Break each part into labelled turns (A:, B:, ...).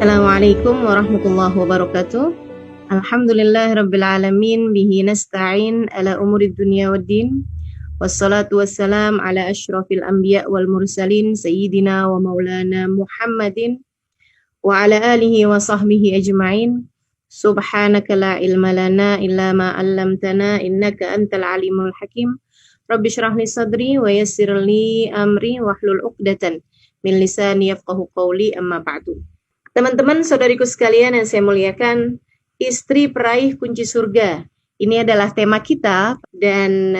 A: Assalamualaikum warahmatullahi wabarakatuh. Alhamdulillah rabbil alamin bihi nasta'in ala umuri dunya waddin. Wassalatu wassalam ala asyrafil anbiya wal mursalin sayyidina wa maulana Muhammadin wa ala alihi wa sahbihi ajma'in. Subhanaka la ilma lana illa ma 'allamtana innaka antal alimul hakim. Rabbi shrah li sadri wa yassir li amri wahlul 'uqdatan min lisani yafqahu qawli, amma ba'du. Teman-teman, saudariku sekalian yang saya muliakan, istri peraih kunci surga. Ini adalah tema kita dan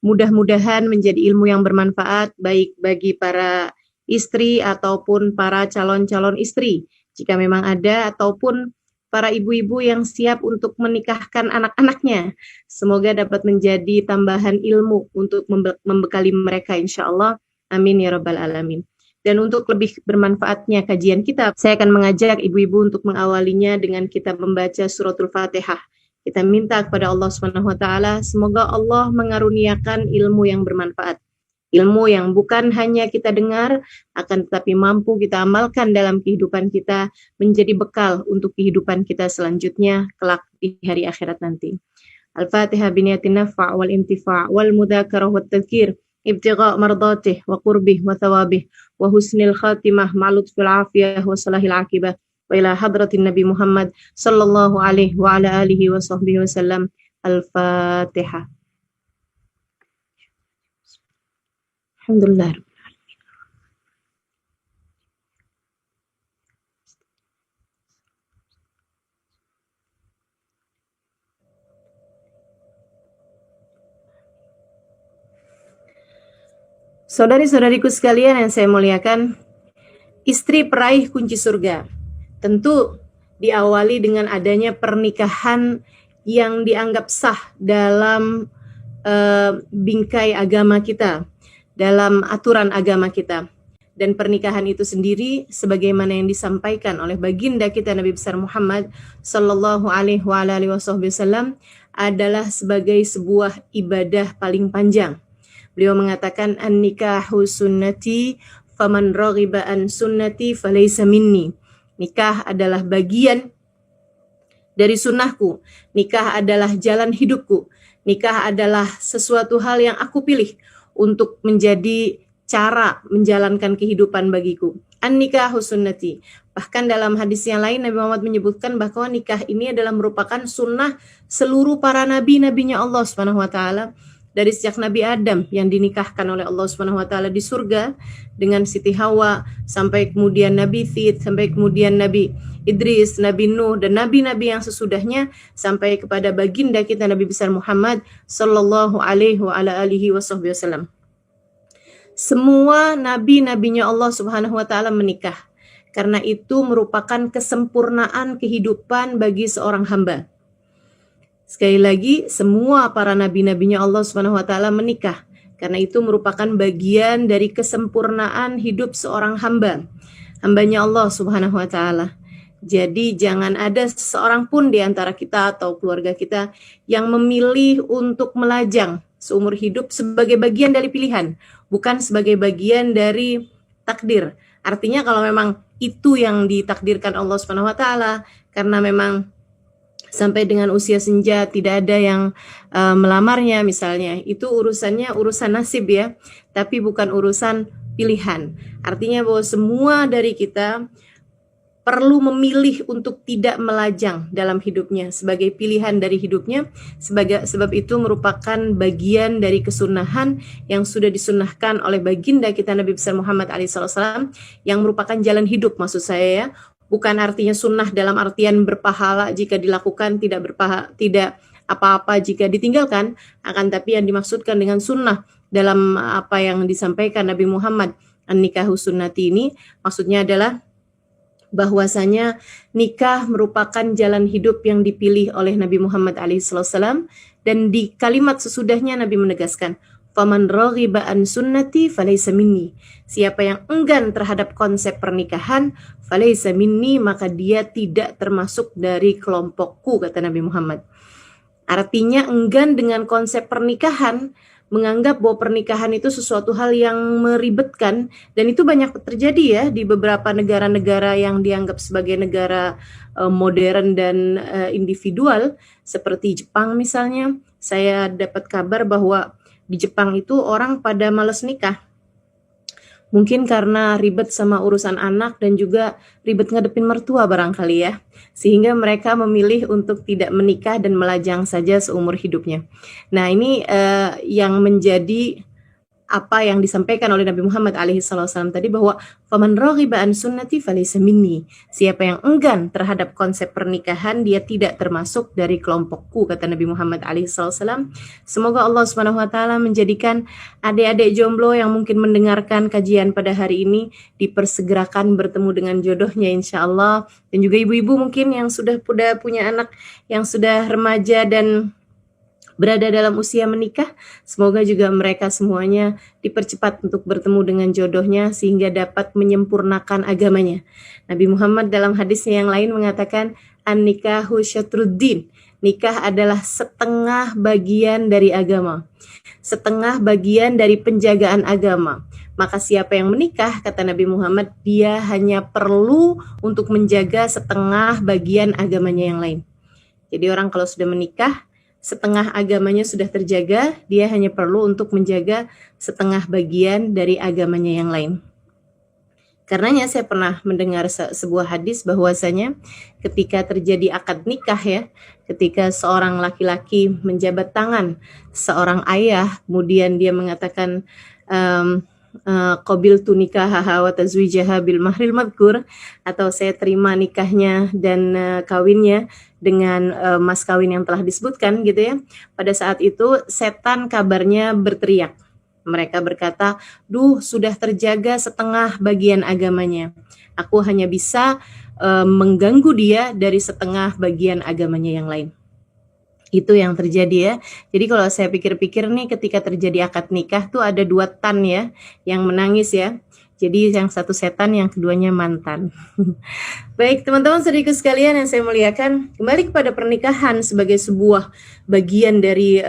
A: mudah-mudahan menjadi ilmu yang bermanfaat baik bagi para istri ataupun para calon-calon istri. Jika memang ada ataupun para ibu-ibu yang siap untuk menikahkan anak-anaknya. Semoga dapat menjadi tambahan ilmu untuk membekali mereka insya Allah. Amin ya rabbal alamin. Dan untuk lebih bermanfaatnya kajian kita, saya akan mengajak ibu-ibu untuk mengawalinya dengan kita membaca suratul Fatihah. Kita minta kepada Allah Subhanahu wa taala, semoga Allah mengaruniakan ilmu yang bermanfaat. Ilmu yang bukan hanya kita dengar, akan tetapi mampu kita amalkan dalam kehidupan kita, menjadi bekal untuk kehidupan kita selanjutnya, kelak di hari akhirat nanti. Al-Fatihah biniyatin nafa' wal intifa' wal mudzakarah wat tadhkir. Ibtigha' mardatih wa qurbih wa thawabih wa husnil khatimah ma'lutfil afiyah wa salahil akibah wa ila hadratin Nabi Muhammad sallallahu alaihi wa ala alihi wa sahbihi wa sallam. Al-Fatihah. Alhamdulillah. Saudari-saudariku sekalian yang saya muliakan, istri peraih kunci surga. Tentu diawali dengan adanya pernikahan yang dianggap sah dalam bingkai agama kita, dalam aturan agama kita. Dan pernikahan itu sendiri sebagaimana yang disampaikan oleh baginda kita Nabi besar Muhammad sallallahu alaihi wasallam adalah sebagai sebuah ibadah paling panjang. Beliau mengatakan an-nikahu sunnati faman raghiba an sunnati falaysa minni. Nikah adalah bagian dari sunnahku. Nikah adalah jalan hidupku. Nikah adalah sesuatu hal yang aku pilih untuk menjadi cara menjalankan kehidupan bagiku. An-nikahu sunnati. Bahkan dalam hadis yang lain Nabi Muhammad menyebutkan bahwa nikah ini adalah merupakan sunnah seluruh para nabi-nabinya Allah Subhanahu wa taala. Dari sejak Nabi Adam yang dinikahkan oleh Allah Subhanahu wa taala di surga dengan Siti Hawa, sampai kemudian Nabi Thid, sampai kemudian Nabi Idris, Nabi Nuh, dan nabi-nabi yang sesudahnya, sampai kepada baginda kita Nabi besar Muhammad sallallahu alaihi wa ala alihi wasallam. Semua nabi-nabinya Allah Subhanahu wa taala menikah. Karena itu merupakan kesempurnaan kehidupan bagi seorang hamba. Sekali lagi, semua para nabi-nabinya Allah Subhanahu wa taala menikah. Karena itu merupakan bagian dari kesempurnaan hidup seorang hamba. Hambanya Allah Subhanahu wa taala. Jadi jangan ada seorang pun di antara kita atau keluarga kita yang memilih untuk melajang seumur hidup sebagai bagian dari pilihan, bukan sebagai bagian dari takdir. Artinya kalau memang itu yang ditakdirkan Allah Subhanahu wa taala, karena memang sampai dengan usia senja tidak ada yang melamarnya misalnya, itu urusannya urusan nasib ya, tapi bukan urusan pilihan. Artinya bahwa semua dari kita perlu memilih untuk tidak melajang dalam hidupnya sebagai pilihan dari hidupnya, sebab itu merupakan bagian dari kesunahan yang sudah disunnahkan oleh baginda kita Nabi besar Muhammad SAW, yang merupakan jalan hidup maksud saya ya. Bukan artinya sunnah dalam artian berpahala jika dilakukan, tidak apa-apa jika ditinggalkan, akan tapi yang dimaksudkan dengan sunnah dalam apa yang disampaikan Nabi Muhammad an-nikahu sunnati ini, maksudnya adalah bahwasanya nikah merupakan jalan hidup yang dipilih oleh Nabi Muhammad SAW, dan di kalimat sesudahnya Nabi menegaskan, faman raghiba an sunnati falaysa minni. Siapa yang enggan terhadap konsep pernikahan, falaysa minni, maka dia tidak termasuk dari kelompokku, kata Nabi Muhammad. Artinya enggan dengan konsep pernikahan menganggap bahwa pernikahan itu sesuatu hal yang meribetkan, dan itu banyak terjadi ya di beberapa negara-negara yang dianggap sebagai negara modern dan individual seperti Jepang misalnya. Saya dapat kabar bahwa di Jepang itu orang pada malas nikah. Mungkin karena ribet sama urusan anak dan juga ribet ngadepin mertua barangkali ya. Sehingga mereka memilih untuk tidak menikah dan melajang saja seumur hidupnya. Nah ini yang menjadi apa yang disampaikan oleh Nabi Muhammad alaihissalam tadi, bahwa faman raghiba an sunnati falaysa minni. Siapa yang enggan terhadap konsep pernikahan, dia tidak termasuk dari kelompokku, kata Nabi Muhammad alaihissalam. Semoga Allah Subhanahu wa taala menjadikan adik-adik jomblo yang mungkin mendengarkan kajian pada hari ini dipersegerakan bertemu dengan jodohnya insyaallah, dan juga ibu-ibu mungkin yang sudah punya anak yang sudah remaja dan berada dalam usia menikah, semoga juga mereka semuanya dipercepat untuk bertemu dengan jodohnya sehingga dapat menyempurnakan agamanya. Nabi Muhammad dalam hadisnya yang lain mengatakan, an-nikahu syatruddin. Nikah adalah setengah bagian dari agama, setengah bagian dari penjagaan agama. Maka siapa yang menikah, kata Nabi Muhammad, dia hanya perlu untuk menjaga setengah bagian agamanya yang lain. Jadi orang kalau sudah menikah, setengah agamanya sudah terjaga, dia hanya perlu untuk menjaga setengah bagian dari agamanya yang lain. Karenanya saya pernah mendengar sebuah hadis bahwasanya ketika terjadi akad nikah ya, ketika seorang laki-laki menjabat tangan seorang ayah, kemudian dia mengatakan qabiltu nikahaha wa tazwijaha bil mahril madhkur, atau saya terima nikahnya dan kawinnya dengan mas kawin yang telah disebutkan gitu ya. Pada saat itu setan kabarnya berteriak. Mereka berkata, duh sudah terjaga setengah bagian agamanya. Aku hanya bisa mengganggu dia dari setengah bagian agamanya yang lain. Itu yang terjadi ya. Jadi kalau saya pikir-pikir nih, ketika terjadi akad nikah tuh ada 2 tan ya yang menangis ya. Jadi yang satu setan, yang keduanya mantan. Baik teman-teman saudariku sekalian yang saya muliakan, kembali kepada pernikahan sebagai sebuah bagian dari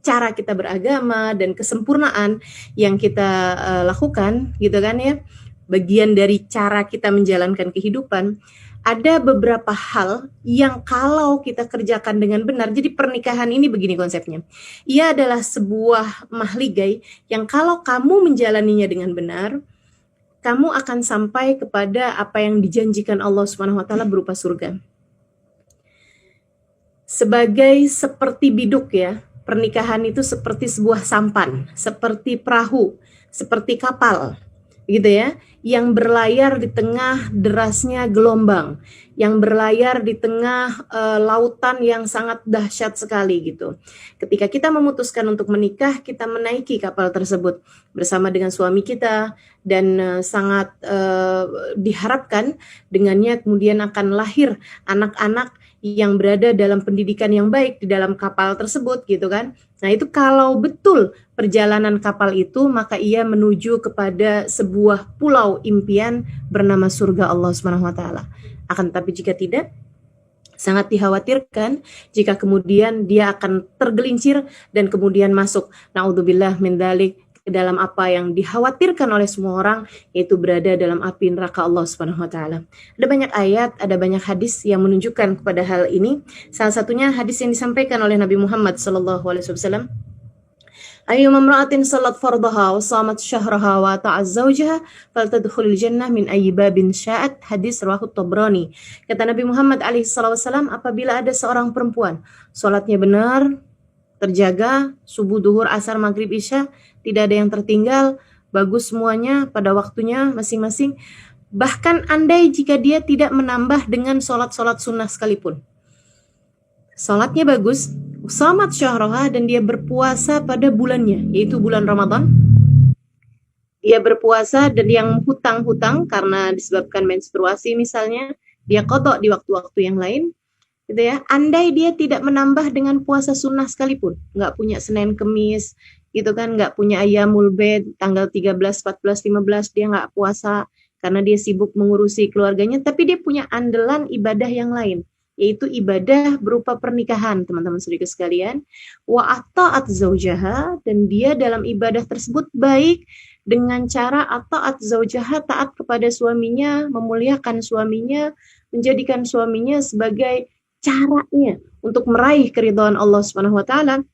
A: cara kita beragama dan kesempurnaan yang kita lakukan gitu kan ya, bagian dari cara kita menjalankan kehidupan. Ada beberapa hal yang kalau kita kerjakan dengan benar, jadi pernikahan ini begini konsepnya, ia adalah sebuah mahligai yang kalau kamu menjalaninya dengan benar, kamu akan sampai kepada apa yang dijanjikan Allah Subhanahu wa taala berupa surga. Seperti biduk ya, pernikahan itu seperti sebuah sampan, seperti perahu, seperti kapal, gitu ya, yang berlayar di tengah derasnya gelombang, yang berlayar di tengah lautan yang sangat dahsyat sekali gitu. Ketika kita memutuskan untuk menikah, kita menaiki kapal tersebut bersama dengan suami kita, dan sangat diharapkan dengannya kemudian akan lahir anak-anak yang berada dalam pendidikan yang baik di dalam kapal tersebut gitu kan. Nah itu kalau betul perjalanan kapal itu, maka ia menuju kepada sebuah pulau impian bernama surga Allah Subhanahu wa taala. Akan tetapi jika tidak, sangat dikhawatirkan jika kemudian dia akan tergelincir dan kemudian masuk naudzubillah min dzalik ke dalam apa yang dikhawatirkan oleh semua orang, yaitu berada dalam api neraka Allah Subhanahu wa taala. Ada banyak ayat, ada banyak hadis yang menunjukkan kepada hal ini. Salah satunya hadis yang disampaikan oleh Nabi Muhammad sallallahu alaihi wasallam, ayyuma imra'atin salat fardaha wa shamat syahraha wa ta'az zawjaha faltadkhulul jannah min ayyi babin sya'at, hadis riwayat Tabrani. Kata Nabi Muhammad alaihi wasallam, apabila ada seorang perempuan salatnya benar, terjaga, subuh, duhur, asar, maghrib, isya, tidak ada yang tertinggal, bagus semuanya pada waktunya masing-masing. Bahkan andai jika dia tidak menambah dengan sholat-sholat sunnah sekalipun, sholatnya bagus, shamat syahroha, dan dia berpuasa pada bulannya, yaitu bulan Ramadan. Dia berpuasa, dan yang hutang-hutang karena disebabkan menstruasi misalnya, dia qadha di waktu-waktu yang lain. Gitu ya, andai dia tidak menambah dengan puasa sunnah sekalipun, nggak punya Senin Kemis gitu kan, nggak punya Ayyamul Bid tanggal 13, 14, 15 dia nggak puasa karena dia sibuk mengurusi keluarganya, tapi dia punya andalan ibadah yang lain, yaitu ibadah berupa pernikahan, teman-teman saudara sekalian. Wa ata'at zaujaha, dan dia dalam ibadah tersebut baik dengan cara ata'at zaujaha, taat kepada suaminya, memuliakan suaminya, menjadikan suaminya sebagai caranya untuk meraih keridhaan Allah Subhanahu wa taala.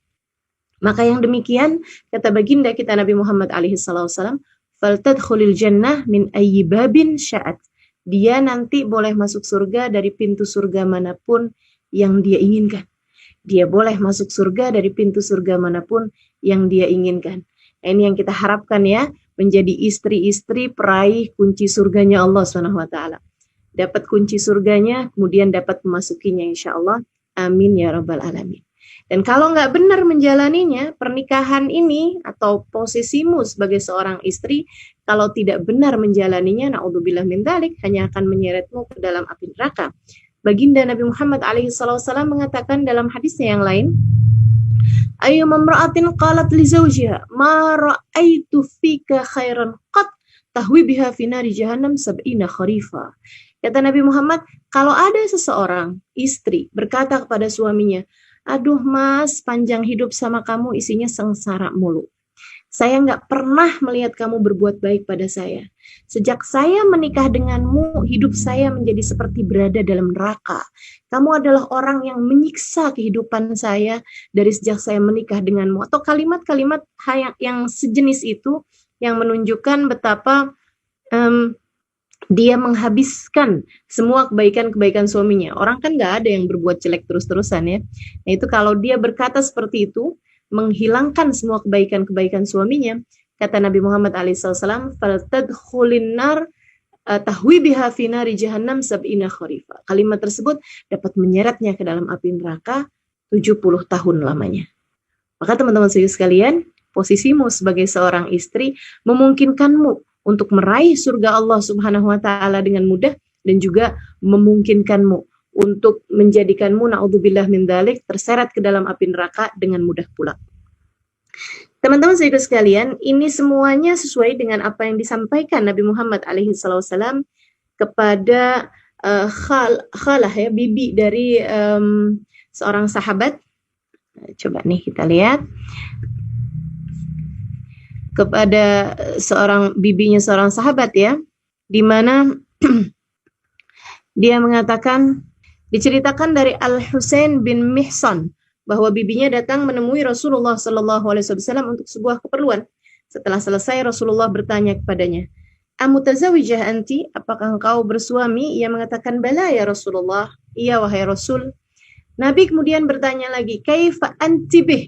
A: Maka yang demikian, kata baginda kita Nabi Muhammad alaihi wasallam, faltadkhulil jannah min ayyi babin sya'at. Dia nanti boleh masuk surga dari pintu surga manapun yang dia inginkan. Dia boleh masuk surga dari pintu surga manapun yang dia inginkan. Nah, ini yang kita harapkan ya, menjadi istri-istri peraih kunci surganya Allah Subhanahu wa taala. Dapat kunci surganya, kemudian dapat memasukinya insyaallah. Amin ya rabbal alamin. Dan kalau nggak benar menjalaninya, pernikahan ini atau posisimu sebagai seorang istri, kalau tidak benar menjalaninya, na'udzubillah min dzalik, hanya akan menyeretmu ke dalam api neraka. Baginda Nabi Muhammad alaihi wasallam mengatakan dalam hadisnya yang lain, ayyuma imra'atin qalat li zawjiha ma ra'aitu fika khairan qat tahwi biha fi nari jahannam sab'ina kharifa. Kata Nabi Muhammad, kalau ada seseorang istri berkata kepada suaminya, aduh mas, panjang hidup sama kamu isinya sengsara mulu. Saya nggak pernah melihat kamu berbuat baik pada saya. Sejak saya menikah denganmu, hidup saya menjadi seperti berada dalam neraka. Kamu adalah orang yang menyiksa kehidupan saya dari sejak saya menikah denganmu. Atau kalimat-kalimat yang sejenis itu yang menunjukkan betapa dia menghabiskan semua kebaikan-kebaikan suaminya. Orang kan nggak ada yang berbuat jelek terus-terusan ya. Nah itu kalau dia berkata seperti itu, menghilangkan semua kebaikan-kebaikan suaminya, kata Nabi Muhammad SAW, faltadkhulin nar tahwi biha fi nari jahannam sab'ina kharifa. Kalimat tersebut dapat menyeretnya ke dalam api neraka 70 tahun lamanya. Maka teman-teman sekalian, posisimu sebagai seorang istri memungkinkanmu untuk meraih surga Allah Subhanahu wa taala dengan mudah, dan juga memungkinkanmu untuk menjadikanmu na'udzubillah min dzalik terseret ke dalam api neraka dengan mudah pula. Teman-teman saudara sekalian, ini semuanya sesuai dengan apa yang disampaikan Nabi Muhammad alaihi wasallam kepada khalah ya, bibi dari seorang sahabat. Coba nih kita lihat. Kepada seorang bibinya seorang sahabat ya, di mana dia mengatakan, diceritakan dari Al-Husain bin Mihsan bahwa bibinya datang menemui Rasulullah SAW untuk sebuah keperluan. Setelah selesai, Rasulullah bertanya kepadanya, amutazawijah anti, apakah engkau bersuami? Ia mengatakan, bala ya Rasulullah, iya wahai Rasul. Nabi kemudian bertanya lagi, kaifa anti bih?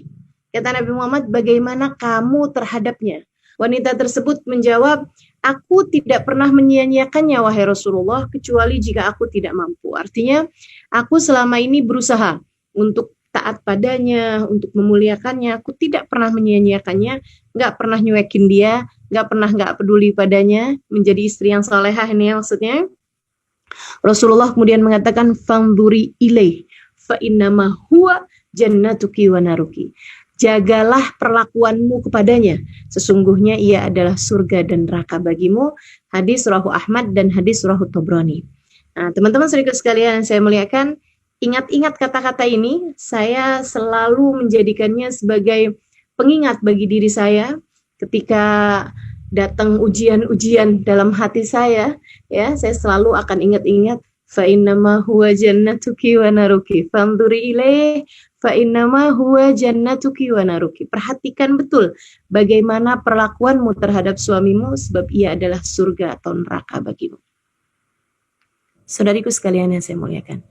A: Kata Nabi Muhammad, bagaimana kamu terhadapnya? Wanita tersebut menjawab, aku tidak pernah menyia-nyiakannya wahai Rasulullah, kecuali jika aku tidak mampu. Artinya, aku selama ini berusaha untuk taat padanya, untuk memuliakannya. Aku tidak pernah menyia-nyiakannya, nggak pernah nyuekin dia, nggak peduli padanya, menjadi istri yang salehah ini maksudnya. Rasulullah kemudian mengatakan, fanduri ilaih, fa innama huwa jannatuki wa naruki. Jagalah perlakuanmu kepadanya, sesungguhnya ia adalah surga dan neraka bagimu. Hadis rawahu Ahmad dan hadis rawahu Tabrani. Nah, teman-teman saudara sekalian yang saya muliakan, ingat-ingat kata-kata ini, saya selalu menjadikannya sebagai pengingat bagi diri saya ketika datang ujian-ujian dalam hati saya, ya, saya selalu akan ingat-ingat fa innama huwa jannatuki wa naruki fanduri ilaih fa innama huwa jannatuki wa naruki. Perhatikan betul bagaimana perlakuanmu terhadap suamimu, sebab ia adalah surga atau neraka bagimu. Saudariku sekalian yang saya muliakan,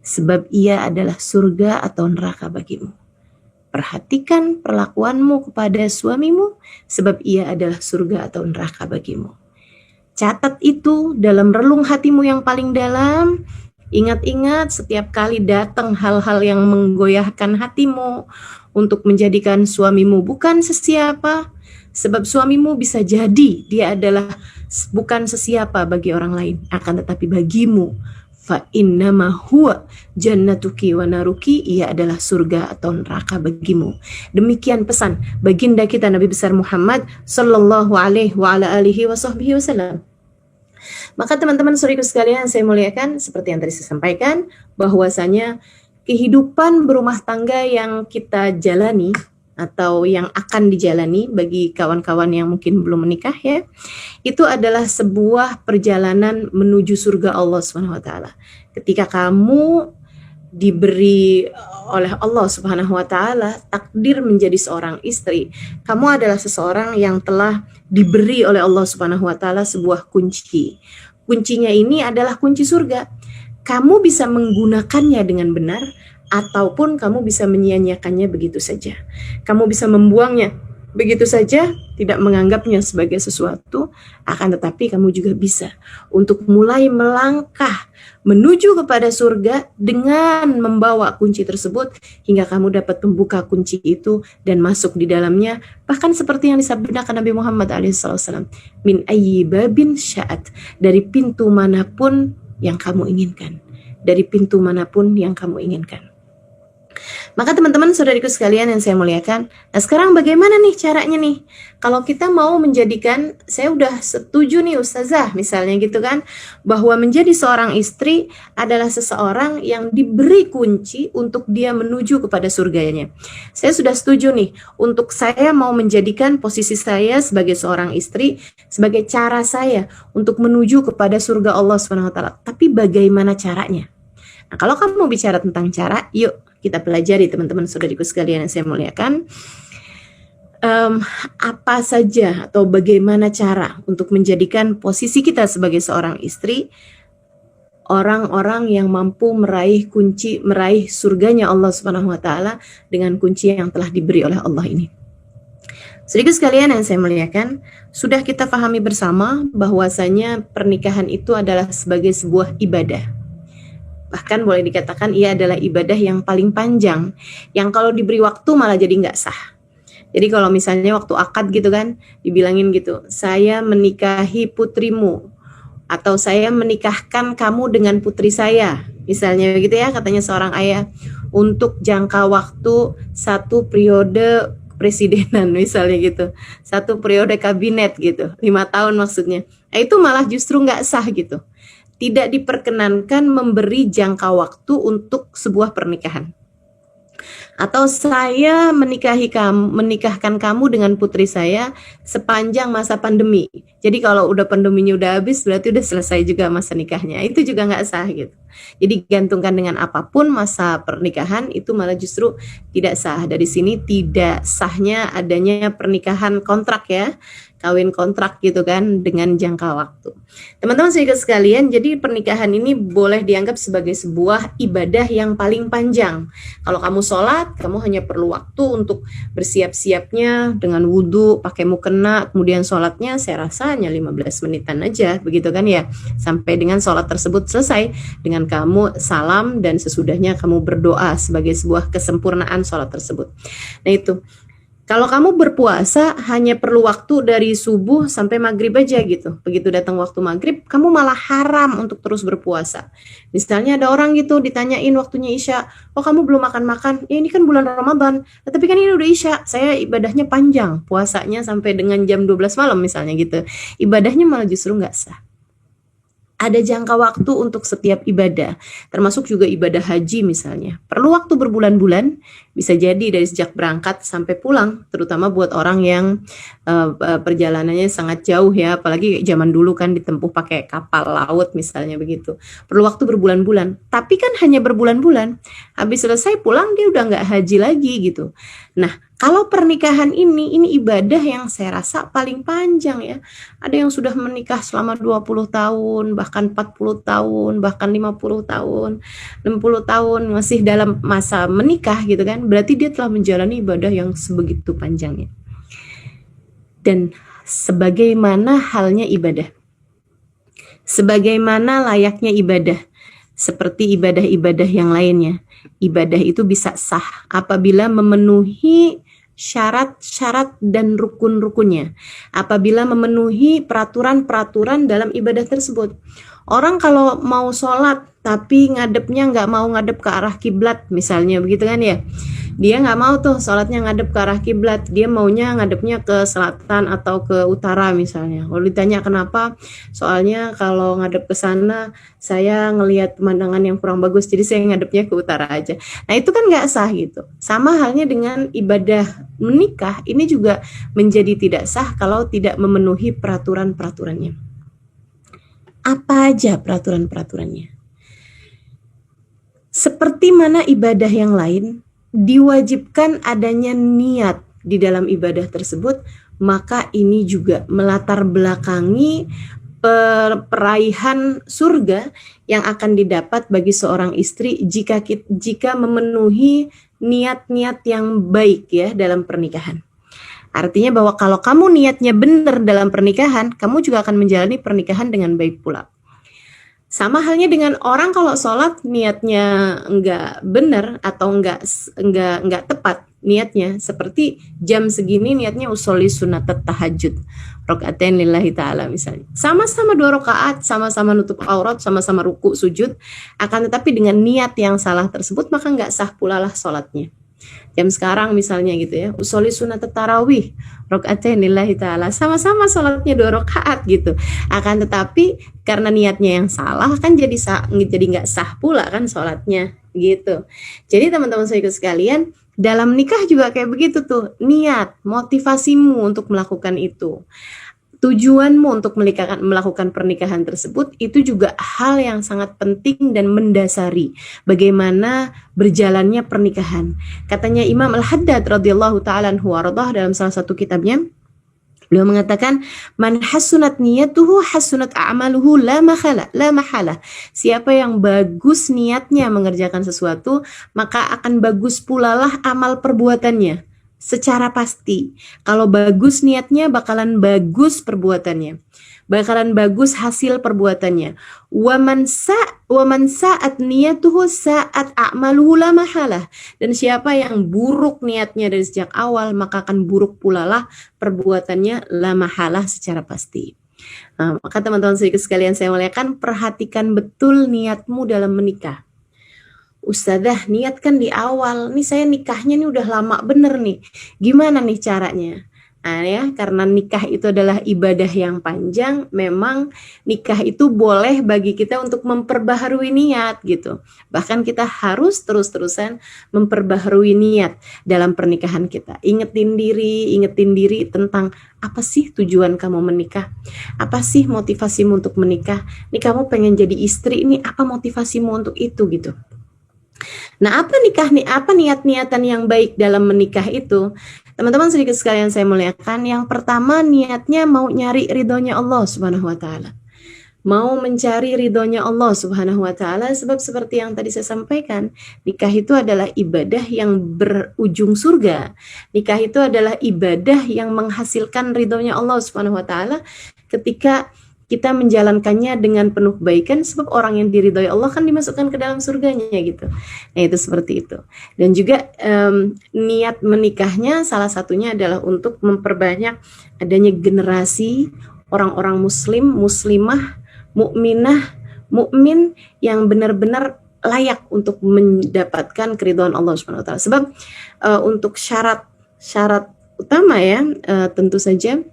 A: sebab ia adalah surga atau neraka bagimu. Perhatikan perlakuanmu kepada suamimu, sebab ia adalah surga atau neraka bagimu. Catat itu dalam relung hatimu yang paling dalam. Ingat-ingat setiap kali datang hal-hal yang menggoyahkan hatimu untuk menjadikan suamimu bukan sesiapa. Sebab suamimu bisa jadi dia adalah bukan sesiapa bagi orang lain, akan tetapi bagimu fa innama huwa jannatuki wa naruki, ia adalah surga atau neraka bagimu. Demikian pesan baginda kita Nabi besar Muhammad sallallahu alaihi wa ala alihi wa sahbihi wasallam. Maka teman-teman saudaraku sekalian saya muliakan, seperti yang tadi saya sampaikan, bahwasanya kehidupan berumah tangga yang kita jalani atau yang akan dijalani bagi kawan-kawan yang mungkin belum menikah ya, itu adalah sebuah perjalanan menuju surga Allah Subhanahu wa taala. Ketika kamu diberi oleh Allah Subhanahu wa taala takdir menjadi seorang istri, kamu adalah seseorang yang telah diberi oleh Allah Subhanahu wa taala sebuah kunci. Kuncinya ini adalah kunci surga. Kamu bisa menggunakannya dengan benar ataupun kamu bisa menyia-nyiakannya begitu saja. Kamu bisa membuangnya begitu saja, tidak menganggapnya sebagai sesuatu, akan tetapi kamu juga bisa untuk mulai melangkah menuju kepada surga dengan membawa kunci tersebut hingga kamu dapat membuka kunci itu dan masuk di dalamnya, bahkan seperti yang disabdakan Nabi Muhammad SAW, min ayyi babin sya'at, dari pintu manapun yang kamu inginkan, dari pintu manapun yang kamu inginkan. Maka teman-teman saudariku sekalian yang saya muliakan, nah sekarang bagaimana nih caranya nih? Kalau kita mau menjadikan, saya udah setuju nih Ustazah misalnya gitu kan, bahwa menjadi seorang istri adalah seseorang yang diberi kunci untuk dia menuju kepada surganya. Saya sudah setuju nih, untuk saya mau menjadikan posisi saya sebagai seorang istri sebagai cara saya untuk menuju kepada surga Allah SWT. Tapi bagaimana caranya? Nah, kalau kamu bicara tentang cara, yuk kita pelajari teman-teman saudariku sekalian yang saya muliakan. Apa saja atau bagaimana cara untuk menjadikan posisi kita sebagai seorang istri orang-orang yang mampu meraih kunci, meraih surganya Allah Subhanahu wa taala dengan kunci yang telah diberi oleh Allah ini. Saudariku sekalian yang saya muliakan, sudah kita pahami bersama bahwasanya pernikahan itu adalah sebagai sebuah ibadah. Bahkan boleh dikatakan ia adalah ibadah yang paling panjang, yang kalau diberi waktu malah jadi nggak sah. Jadi kalau misalnya waktu akad gitu kan, dibilangin gitu, saya menikahi putrimu, atau saya menikahkan kamu dengan putri saya, misalnya begitu ya, katanya seorang ayah, untuk jangka waktu 1 periode presidenan misalnya gitu, 1 periode kabinet gitu, 5 tahun maksudnya. Nah, itu malah justru nggak sah gitu. Tidak diperkenankan memberi jangka waktu untuk sebuah pernikahan. Atau saya menikahkan kamu dengan putri saya sepanjang masa pandemi. Jadi kalau udah pandeminya udah habis, berarti udah selesai juga masa nikahnya. Itu juga nggak sah gitu. Jadi gantungkan dengan apapun masa pernikahan itu malah justru tidak sah. Dari sini tidak sahnya adanya pernikahan kontrak ya. Kawin kontrak gitu kan dengan jangka waktu. Teman-teman sekalian, jadi pernikahan ini boleh dianggap sebagai sebuah ibadah yang paling panjang. Kalau kamu sholat, kamu hanya perlu waktu untuk bersiap-siapnya dengan wudhu, pakai mukena, kemudian sholatnya saya rasa hanya 15 menitan aja, begitu kan ya. Sampai dengan sholat tersebut selesai, dengan kamu salam dan sesudahnya kamu berdoa sebagai sebuah kesempurnaan sholat tersebut. Nah itu. Kalau kamu berpuasa hanya perlu waktu dari subuh sampai maghrib aja gitu. Begitu datang waktu maghrib, kamu malah haram untuk terus berpuasa. Misalnya ada orang gitu ditanyain waktunya Isya, oh kamu belum makan-makan, ya ini kan bulan Ramadan, tapi kan ini udah Isya, saya ibadahnya panjang, puasanya sampai dengan jam 12 malam misalnya gitu. Ibadahnya malah justru nggak sah. Ada jangka waktu untuk setiap ibadah, termasuk juga ibadah haji misalnya. Perlu waktu berbulan-bulan, bisa jadi dari sejak berangkat sampai pulang, terutama buat orang yang perjalanannya sangat jauh ya, apalagi zaman dulu kan ditempuh pakai kapal laut misalnya begitu. Perlu waktu berbulan-bulan, tapi kan hanya berbulan-bulan, habis selesai pulang dia udah nggak haji lagi gitu. Nah, kalau pernikahan ini ibadah yang saya rasa paling panjang ya. Ada yang sudah menikah selama 20 tahun, bahkan 40 tahun, bahkan 50 tahun, 60 tahun masih dalam masa menikah gitu kan. Berarti dia telah menjalani ibadah yang sebegitu panjangnya. Dan sebagaimana halnya ibadah, sebagaimana layaknya ibadah, seperti ibadah-ibadah yang lainnya, ibadah itu bisa sah apabila memenuhi syarat-syarat dan rukun-rukunnya, apabila memenuhi peraturan-peraturan dalam ibadah tersebut. Orang kalau mau sholat tapi ngadepnya nggak mau ngadep ke arah kiblat misalnya begitu kan ya, Dia nggak mau tuh sholatnya ngadep ke arah kiblat, dia maunya ngadepnya ke selatan atau ke utara misalnya. Kalau ditanya kenapa, soalnya kalau ngadep ke sana saya ngelihat pemandangan yang kurang bagus, jadi saya ngadepnya ke utara aja. Nah itu kan nggak sah gitu. Sama halnya dengan ibadah menikah, ini juga menjadi tidak sah kalau tidak memenuhi peraturan-peraturannya. Apa aja peraturan-peraturannya? Seperti mana ibadah yang lain, diwajibkan adanya niat di dalam ibadah tersebut, maka ini juga melatar belakangi peraihan surga yang akan didapat bagi seorang istri jika memenuhi niat-niat yang baik ya dalam pernikahan. Artinya bahwa kalau kamu niatnya benar dalam pernikahan, kamu juga akan menjalani pernikahan dengan baik pula. Sama halnya dengan orang kalau sholat niatnya enggak benar atau enggak tepat niatnya, seperti jam segini niatnya usolli sunat tahajud rokaatain lillahi ta'ala misalnya. Sama-sama 2 rakaat, sama-sama nutup aurat, sama-sama ruku sujud, akan tetapi dengan niat yang salah tersebut maka enggak sah pula lah sholatnya. Jam sekarang misalnya gitu ya, usolli sunat tarawih rokaatain lillahi ta'ala, sama-sama sholatnya 2 rakaat gitu. Akan tetapi karena niatnya yang salah kan jadi nggak sah pula kan sholatnya gitu. Jadi teman-teman saya sekalian, dalam nikah juga kayak begitu tuh, niat, motivasimu untuk melakukan itu, tujuanmu untuk melakukan pernikahan tersebut, itu juga hal yang sangat penting dan mendasari bagaimana berjalannya pernikahan. Katanya Imam Al-Haddad radhiyallahu ta'ala anhu warḍah dalam salah satu kitabnya, beliau mengatakan, man hasunat niyatuhu hasunat a'maluhu la mahala. Siapa yang bagus niatnya mengerjakan sesuatu, maka akan bagus pula lah amal perbuatannya. Secara pasti, kalau bagus niatnya bakalan bagus perbuatannya, bakalan bagus hasil perbuatannya. Waman sa'at niyatuhu sa'at a'maluhu la mahalah. Dan siapa yang buruk niatnya dari sejak awal, maka akan buruk pula lah perbuatannya la mahalah secara pasti. Nah, maka teman-teman sekalian saya muliakan, perhatikan betul niatmu dalam menikah. Ustadzah, niat kan di awal, nih saya nikahnya nih udah lama bener nih, gimana nih caranya? Nah ya, karena nikah itu adalah ibadah yang panjang, memang nikah itu boleh bagi kita untuk memperbaharui niat gitu. Bahkan kita harus terus-terusan memperbaharui niat dalam pernikahan kita. Ingetin diri tentang apa sih tujuan kamu menikah? Apa sih motivasimu untuk menikah? Nih kamu pengen jadi istri, ini apa motivasimu untuk itu gitu. Nah, apa niat-niatan yang baik dalam menikah itu? Teman-teman sedikit sekalian saya muliakan, yang pertama niatnya mau nyari ridhonya Allah Subhanahu wa taala. Mau mencari ridhonya Allah Subhanahu wa taala, sebab seperti yang tadi saya sampaikan, nikah itu adalah ibadah yang berujung surga. Nikah itu adalah ibadah yang menghasilkan ridhonya Allah Subhanahu wa taala ketika kita menjalankannya dengan penuh kebaikan, sebab orang yang diridhoi Allah kan dimasukkan ke dalam surganya gitu. Nah itu seperti itu. Dan juga niat menikahnya salah satunya adalah untuk memperbanyak adanya generasi orang-orang muslim, muslimah, mukminah, mukmin yang benar-benar layak untuk mendapatkan keridhaan Allah Subhanahu wa taala. Sebab untuk syarat utama ya, tentu saja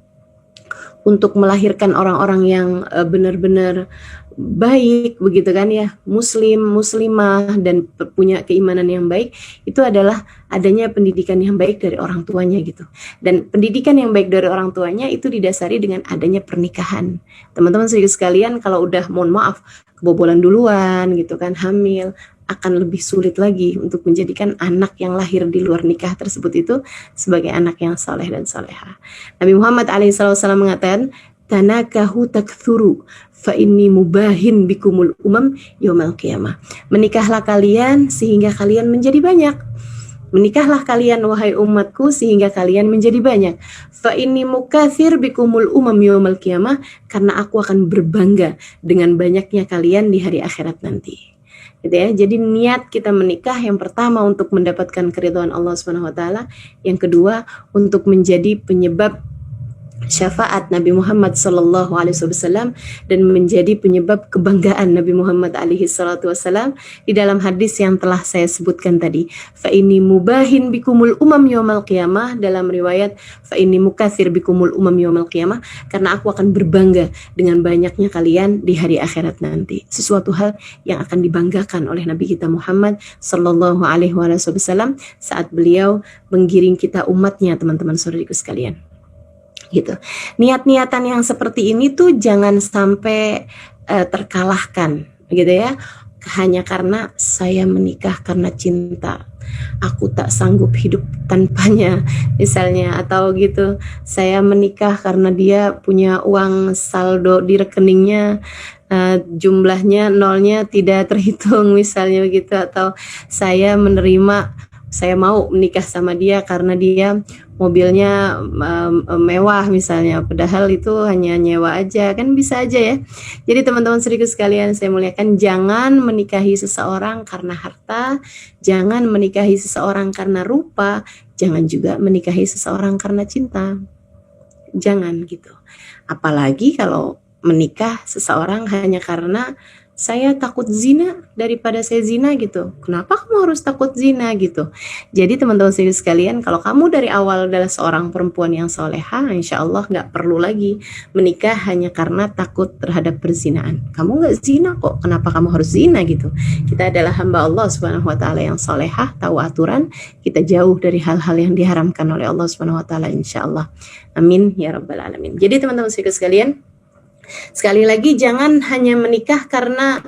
A: untuk melahirkan orang-orang yang benar-benar baik begitu kan ya, muslim, muslimah dan punya keimanan yang baik, itu adalah adanya pendidikan yang baik dari orang tuanya gitu. Dan pendidikan yang baik dari orang tuanya itu didasari dengan adanya pernikahan. Teman-teman sekalian, kalau udah mohon maaf kebobolan duluan gitu kan, hamil, akan lebih sulit lagi untuk menjadikan anak yang lahir di luar nikah tersebut itu sebagai anak yang saleh dan saleha. Nabi Muhammad SAW mengatakan, tanakahu takthuru fa inni mubahin bikumul umam yaumal qiyamah. Menikahlah kalian sehingga kalian menjadi banyak. Menikahlah kalian wahai umatku sehingga kalian menjadi banyak. Fa inni mukatsir bikumul umam yaumal qiyamah, karena aku akan berbangga dengan banyaknya kalian di hari akhirat nanti. Gitu ya. Jadi niat kita menikah yang pertama untuk mendapatkan keridhaan Allah Subhanahu wa taala, yang kedua untuk menjadi penyebab syafaat Nabi Muhammad sallallahu alaihi wasallam dan menjadi penyebab kebanggaan Nabi Muhammad alaihi salatu wasallam di dalam hadis yang telah saya sebutkan tadi. Fa inni mubahin bikumul umam yaumal qiyamah, dalam riwayat fa inni mukatsir bikumul umam yaumal qiyamah, karena aku akan berbangga dengan banyaknya kalian di hari akhirat nanti. Sesuatu hal yang akan dibanggakan oleh Nabi kita Muhammad sallallahu alaihi wasallam saat beliau menggiring kita umatnya, teman-teman saudariku sekalian. Gitu. Niat-niatan yang seperti ini tuh jangan sampai terkalahkan, gitu ya. Hanya karena saya menikah karena cinta, aku tak sanggup hidup tanpanya, misalnya, atau gitu. Saya menikah karena dia punya uang saldo di rekeningnya, jumlahnya nolnya tidak terhitung, misalnya begitu. Atau saya mau menikah sama dia karena dia mobilnya mewah misalnya, padahal itu hanya nyewa aja, kan bisa aja ya. Jadi teman-teman saudariku sekalian saya muliakan, jangan menikahi seseorang karena harta, jangan menikahi seseorang karena rupa, jangan juga menikahi seseorang karena cinta. Jangan gitu. Apalagi kalau menikah seseorang hanya karena saya takut zina daripada saya zina gitu. Kenapa kamu harus takut zina gitu? Jadi teman-teman sekalian, kalau kamu dari awal adalah seorang perempuan yang soleha, insya Allah nggak perlu lagi menikah hanya karena takut terhadap perzinaan. Kamu nggak zina kok, kenapa kamu harus zina gitu? Kita adalah hamba Allah Subhanahu Wa Taala yang soleha, tahu aturan, kita jauh dari hal-hal yang diharamkan oleh Allah Subhanahu Wa Taala, insya Allah. Amin ya rabbal alamin. Jadi teman-teman sekalian, sekali lagi jangan hanya menikah karena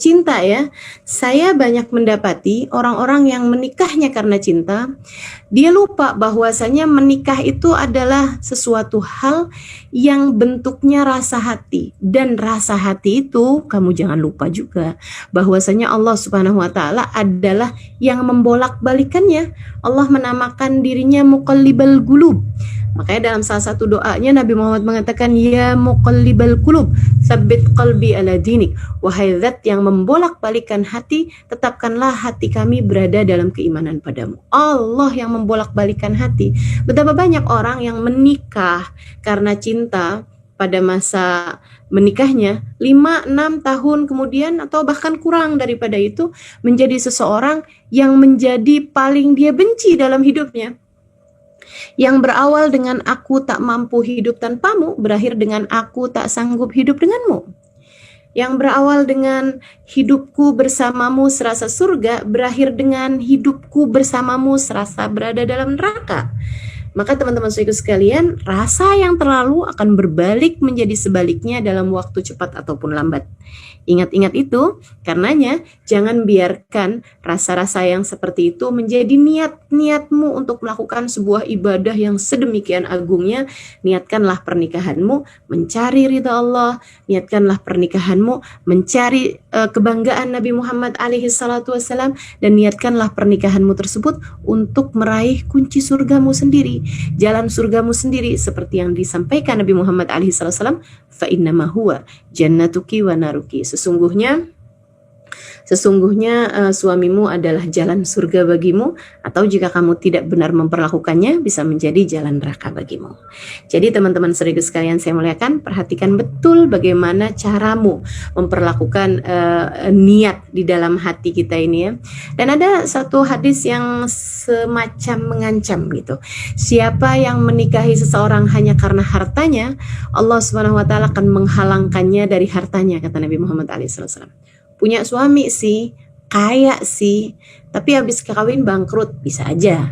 A: cinta ya. Saya banyak mendapati orang-orang yang menikahnya karena cinta, dia lupa bahwasanya menikah itu adalah sesuatu hal yang bentuknya rasa hati, dan rasa hati itu kamu jangan lupa juga bahwasanya Allah Subhanahu Wa Taala adalah yang membolak-balikannya. Allah menamakan dirinya Muqallibal Qulub. Makanya dalam salah satu doanya Nabi Muhammad mengatakan, ya muqallibal qulub, tsabbit qalbi ala dinik. Wahai zat yang membolak-balikan hati, tetapkanlah hati kami berada dalam keimanan padamu. Allah yang membolak-balikan hati. Betapa banyak orang yang menikah karena cinta pada masa menikahnya 5-6 tahun kemudian atau bahkan kurang daripada itu menjadi seseorang yang menjadi paling dia benci dalam hidupnya. Yang berawal dengan aku tak mampu hidup tanpamu, berakhir dengan aku tak sanggup hidup denganmu. Yang berawal dengan hidupku bersamamu serasa surga, berakhir dengan hidupku bersamamu serasa berada dalam neraka. Maka teman-teman saudaraku sekalian, rasa yang terlalu akan berbalik menjadi sebaliknya dalam waktu cepat ataupun lambat. Ingat-ingat itu, karenanya jangan biarkan rasa-rasa yang seperti itu menjadi niat-niatmu untuk melakukan sebuah ibadah yang sedemikian agungnya. Niatkanlah pernikahanmu mencari ridha Allah, niatkanlah pernikahanmu mencari kebanggaan Nabi Muhammad alaihi salatu wasallam, dan niatkanlah pernikahanmu tersebut untuk meraih kunci surgamu sendiri, jalan surgamu sendiri, seperti yang disampaikan Nabi Muhammad alaihi salatu wasallam, fa innama huwa jannatuki wa naruki. Sesungguhnya suamimu adalah jalan surga bagimu, atau jika kamu tidak benar memperlakukannya bisa menjadi jalan neraka bagimu. Jadi teman-teman saudara sekalian saya muliakan, perhatikan betul bagaimana caramu memperlakukan niat di dalam hati kita ini ya. Dan ada satu hadis yang semacam mengancam gitu. Siapa yang menikahi seseorang hanya karena hartanya, Allah Subhanahu Wa Taala akan menghalangkannya dari hartanya, kata Nabi Muhammad SAW. Punya suami sih, kaya sih, tapi habis kawin bangkrut, bisa aja.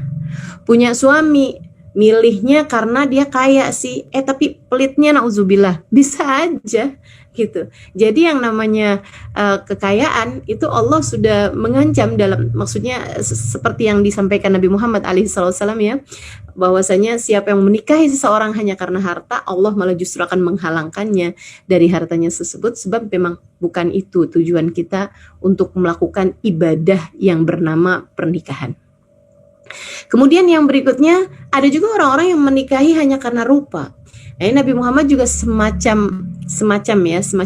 A: Punya suami, milihnya karena dia kaya sih, tapi pelitnya nauzubillah, bisa aja gitu. Jadi yang namanya kekayaan itu Allah sudah mengancam dalam, maksudnya seperti yang disampaikan Nabi Muhammad SAW ya, bahwasanya siapa yang menikahi seseorang hanya karena harta, Allah malah justru akan menghalangkannya dari hartanya tersebut, sebab memang bukan itu tujuan kita untuk melakukan ibadah yang bernama pernikahan. Kemudian yang berikutnya, ada juga orang-orang yang menikahi hanya karena rupa. Nabi Muhammad juga semacam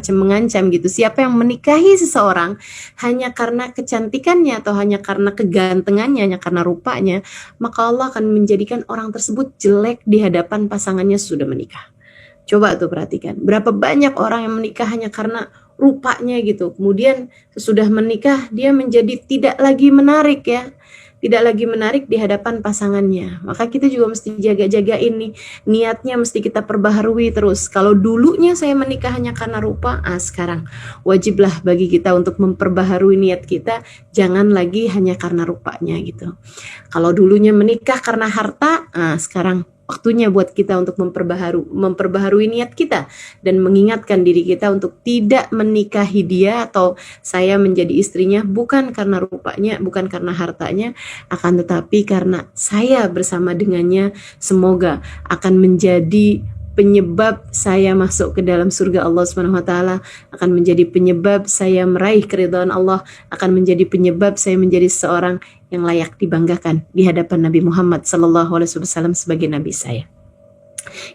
A: mengancam gitu. Siapa yang menikahi seseorang hanya karena kecantikannya atau hanya karena kegantengannya, hanya karena rupanya, maka Allah akan menjadikan orang tersebut jelek di hadapan pasangannya sudah menikah. Coba tuh perhatikan, berapa banyak orang yang menikah hanya karena rupanya gitu. Kemudian sesudah menikah dia menjadi tidak lagi menarik ya. Tidak lagi menarik di hadapan pasangannya. Maka kita juga mesti jaga-jaga ini. Niatnya mesti kita perbaharui terus. Kalau dulunya saya menikah hanya karena rupa, sekarang wajiblah bagi kita untuk memperbaharui niat kita. Jangan lagi hanya karena rupanya gitu. Kalau dulunya menikah karena harta, sekarang waktunya buat kita untuk memperbaharui niat kita dan mengingatkan diri kita untuk tidak menikahi dia atau saya menjadi istrinya bukan karena rupanya, bukan karena hartanya, akan tetapi karena saya bersama dengannya semoga akan menjadi penyebab saya masuk ke dalam surga Allah Subhanahu wa taala, akan menjadi penyebab saya meraih keridhaan Allah, akan menjadi penyebab saya menjadi seorang yang layak dibanggakan di hadapan Nabi Muhammad sallallahu alaihi wasallam sebagai nabi saya.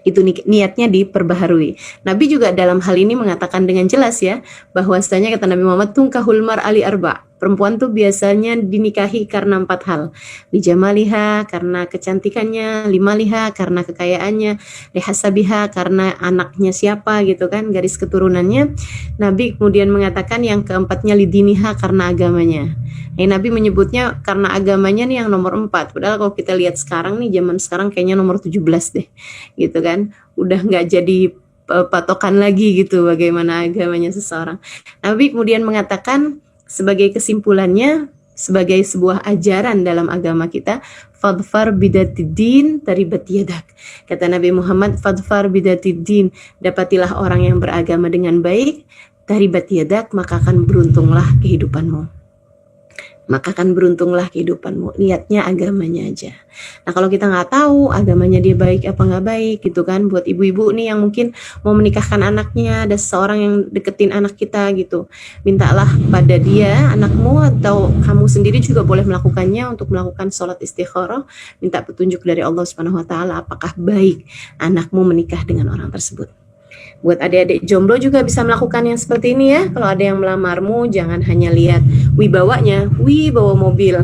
A: Itu niatnya diperbaharui. Nabi juga dalam hal ini mengatakan dengan jelas ya, bahwasanya kata Nabi Muhammad, tungkahul mar'ali arba'. Perempuan tuh biasanya dinikahi karena 4 hal. Lijamaliha, karena kecantikannya, limaliha, karena kekayaannya, lihasabiha, karena anaknya siapa gitu kan, garis keturunannya. Nabi kemudian mengatakan yang keempatnya lidiniha, karena agamanya. Nabi menyebutnya karena agamanya nih yang nomor 4. Padahal kalau kita lihat sekarang nih, zaman sekarang kayaknya nomor 17 deh. Gitu kan. Udah nggak jadi patokan lagi gitu bagaimana agamanya seseorang. Nabi kemudian mengatakan sebagai kesimpulannya, sebagai sebuah ajaran dalam agama kita, fadfar bidatid-din taribat yadak. Kata Nabi Muhammad, fadfar bidatid-din, dapatilah orang yang beragama dengan baik, taribat yadak, maka akan beruntunglah kehidupanmu. Maka akan beruntunglah kehidupanmu. Lihatnya agamanya aja. Nah kalau kita nggak tahu agamanya dia baik apa nggak baik gitu kan, buat ibu-ibu nih yang mungkin mau menikahkan anaknya, ada seseorang yang deketin anak kita gitu, mintalah pada dia, anakmu atau kamu sendiri juga boleh melakukannya untuk melakukan sholat istikharah, minta petunjuk dari Allah Subhanahu Wa Taala apakah baik anakmu menikah dengan orang tersebut. Buat adik-adik jomblo juga bisa melakukan yang seperti ini ya. Kalau ada yang melamarmu, jangan hanya lihat wibawanya, bawa mobil,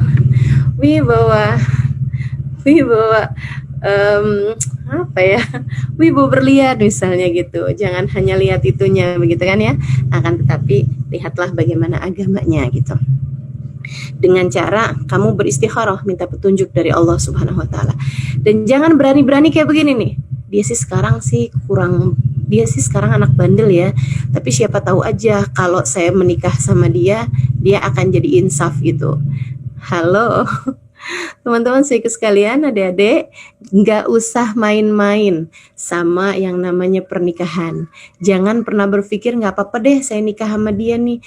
A: bawa bawa berlian misalnya gitu. Jangan hanya lihat itunya begitu kan ya. Akan tetapi lihatlah bagaimana agamanya gitu. Dengan cara kamu beristikharah, minta petunjuk dari Allah Subhanahu Wa Taala. Dan jangan berani-berani kayak begini nih. Dia sih sekarang anak bandel ya, tapi siapa tahu aja kalau saya menikah sama dia akan jadi insaf gitu. Halo teman-teman saya sekalian, adik-adik, nggak usah main-main sama yang namanya pernikahan. Jangan pernah berpikir nggak apa-apa deh saya nikah sama dia nih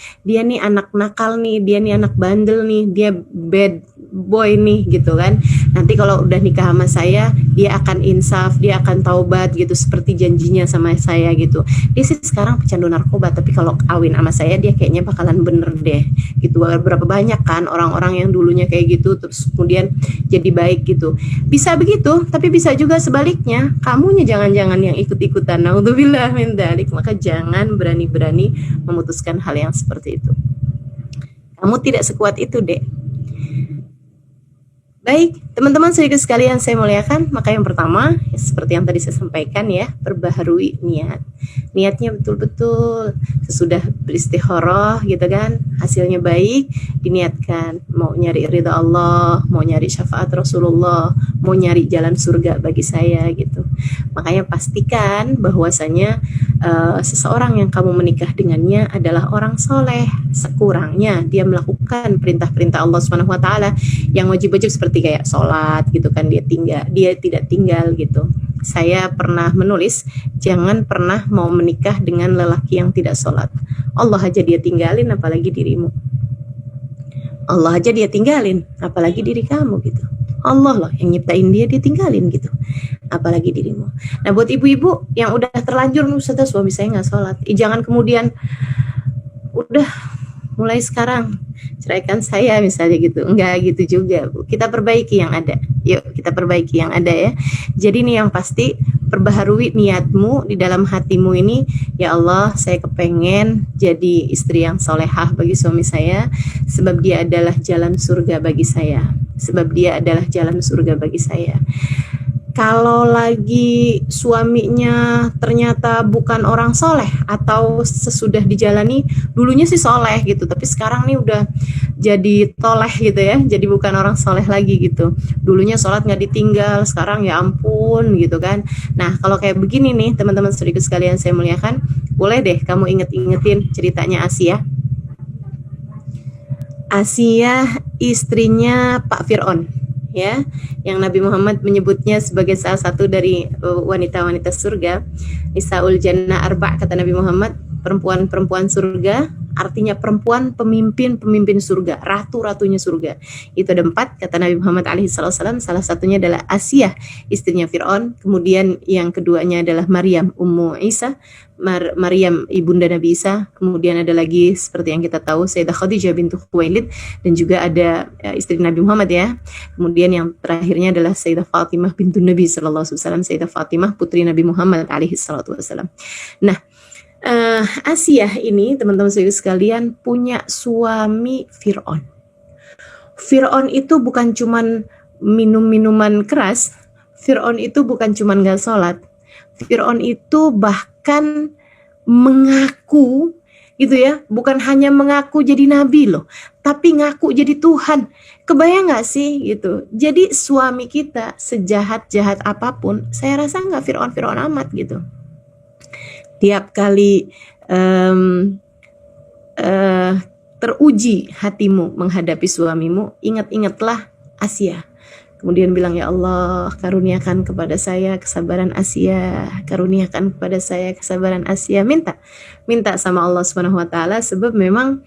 A: anak nakal nih, dia nih anak bandel nih, dia bad boy nih gitu kan. Nanti kalau udah nikah sama saya dia akan insaf, dia akan taubat gitu seperti janjinya sama saya gitu. Dia sih sekarang pecandu narkoba, tapi kalau kawin sama saya dia kayaknya bakalan bener deh gitu. Berapa banyak kan orang-orang yang dulunya kayak gitu terus kemudian jadi baik gitu. Bisa begitu, tapi bisa juga sebaliknya. Kamunya jangan-jangan yang ikut-ikutan. Naudzubillah min dzalik. Maka jangan berani-berani memutuskan hal yang seperti itu. Kamu tidak sekuat itu, Dek. Baik, teman-teman sekalian saya muliakan, maka yang pertama, ya seperti yang tadi saya sampaikan ya, perbaharui niat. Niatnya betul-betul sesudah beristikharah gitu kan, hasilnya baik, diniatkan mau nyari ridha Allah, mau nyari syafaat Rasulullah, mau nyari jalan surga bagi saya gitu. Makanya pastikan bahwasanya seseorang yang kamu menikah dengannya adalah orang soleh. Sekurangnya dia melakukan perintah-perintah Allah Subhanahu Wa Taala yang wajib-wajib seperti kayak sholat gitu kan, dia tidak tinggal gitu. Saya pernah menulis, jangan pernah mau menikah dengan lelaki yang tidak sholat. Allah aja dia tinggalin, apalagi dirimu. Allah aja dia tinggalin, apalagi diri kamu gitu. Allah loh yang nyiptain dia tinggalin gitu, apalagi dirimu. Nah buat ibu-ibu yang udah terlanjur, Ustazah suami saya nggak sholat, jangan kemudian udah mulai sekarang ceraikan saya misalnya gitu. Enggak gitu juga Bu, kita perbaiki yang ada. Yuk kita perbaiki yang ada ya. Jadi nih yang pasti perbaharui niatmu di dalam hatimu ini, ya Allah, saya kepengen jadi istri yang solehah bagi suami saya, sebab dia adalah jalan surga bagi saya. Sebab dia adalah jalan surga bagi saya. Kalau lagi suaminya ternyata bukan orang soleh, atau sesudah dijalani dulunya sih soleh gitu, tapi sekarang nih udah jadi toleh gitu ya, jadi bukan orang soleh lagi gitu. Dulunya sholat nggak ditinggal, sekarang ya ampun gitu kan. Nah kalau kayak begini nih teman-teman saudaraku sekalian saya muliakan, boleh deh kamu inget-ingetin ceritanya Asia. Asia istrinya Pak Fir'aun, ya, yang Nabi Muhammad menyebutnya sebagai salah satu dari wanita-wanita surga. Nisaul Jannah Arba' kata Nabi Muhammad, perempuan-perempuan surga, artinya perempuan pemimpin-pemimpin surga, ratu-ratunya surga. Itu ada 4 kata Nabi Muhammad SAW. Salah satunya adalah Asia, istrinya Fir'aun. Kemudian yang keduanya adalah Maryam, Ummu Isa, Maryam ibunda Nabi Isa. Kemudian ada lagi seperti yang kita tahu Sayyidah Khadijah bintu Khuwailid, dan juga ada istri Nabi Muhammad ya. Kemudian yang terakhirnya adalah Sayyidah Fatimah bintu Nabi SAW, Sayyidah Fatimah putri Nabi Muhammad SAW. Nah, Asia ini teman-teman sekalian punya suami Fir'aun. Fir'aun itu bukan cuman minum minuman keras, Fir'aun itu bukan cuman gak sholat, Fir'aun itu bahkan mengaku gitu ya, bukan hanya mengaku jadi nabi loh, tapi ngaku jadi Tuhan. Kebayang gak sih gitu? Jadi suami kita sejahat-jahat apapun, saya rasa gak Fir'aun amat gitu. Tiap kali teruji hatimu menghadapi suamimu, ingat-ingatlah Asia. Kemudian bilang, ya Allah, karuniakan kepada saya kesabaran Asia, karuniakan kepada saya kesabaran Asia. Minta sama Allah Subhanahu wa taala, sebab memang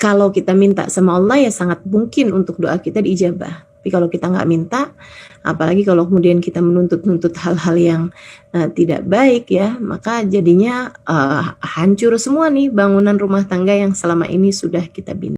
A: kalau kita minta sama Allah ya sangat mungkin untuk doa kita diijabah. Tapi kalau kita nggak minta, apalagi kalau kemudian kita menuntut hal-hal yang tidak baik ya, maka jadinya hancur semua nih bangunan rumah tangga yang selama ini sudah kita bina.